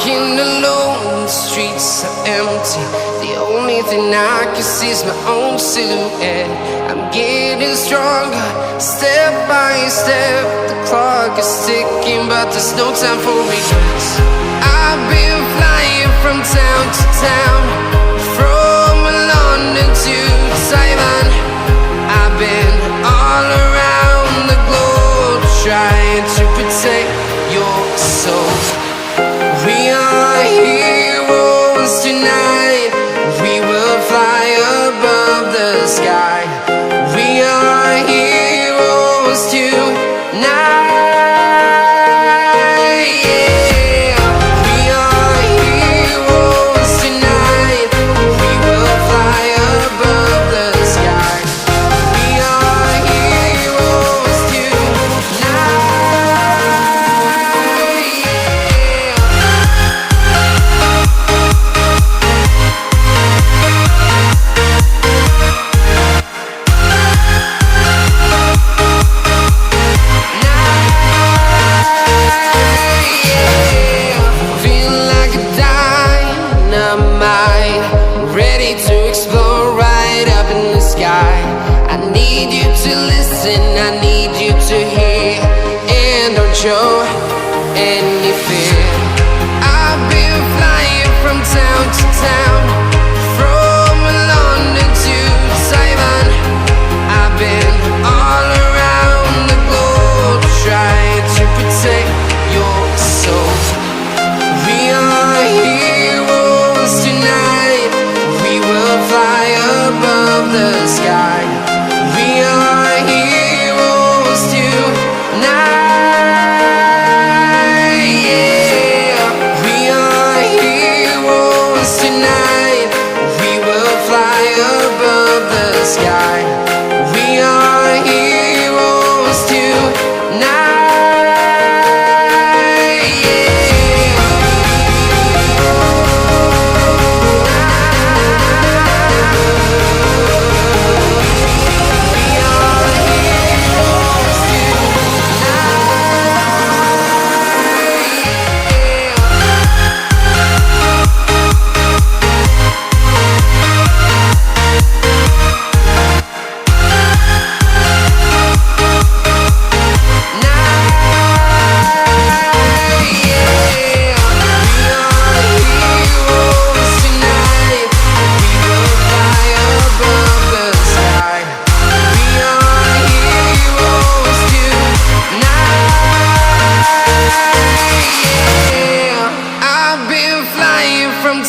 walking alone, the streets are empty. The only thing I can see is my own silhouette. I'm getting stronger, step by step. The clock is ticking, but there's no time for regrets. I've been flying from town to town, from London to Taiwan. I've been all around the globe, trying to protect your soul. We are heroes tonight. We will fly above the sky. We are heroes tonight. Yeah. We are heroes tonight. We will fly above the sky. We are heroes tonight. Ready to explore right up in the sky. I need you to listen, I need you to hear, and don't show any fear. I've been flying from town to town, from London to Taiwan. I've been all around the globe, trying to protect your soul. We are heroes tonight. We will fly above the sky. We are heroes tonight. Yeah. We are heroes tonight. We will fly above the sky. We are heroes tonight.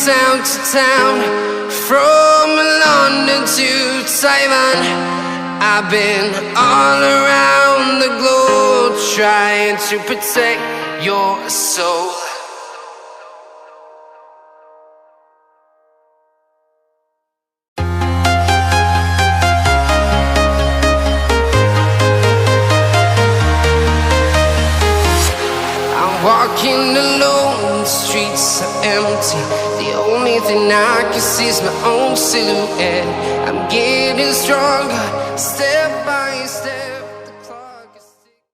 Town to town, from London to Taiwan. I've been all around the globe, trying to protect your soul. Walking alone, the streets are empty. The only thing I can see is my own silhouette. I'm getting stronger, step by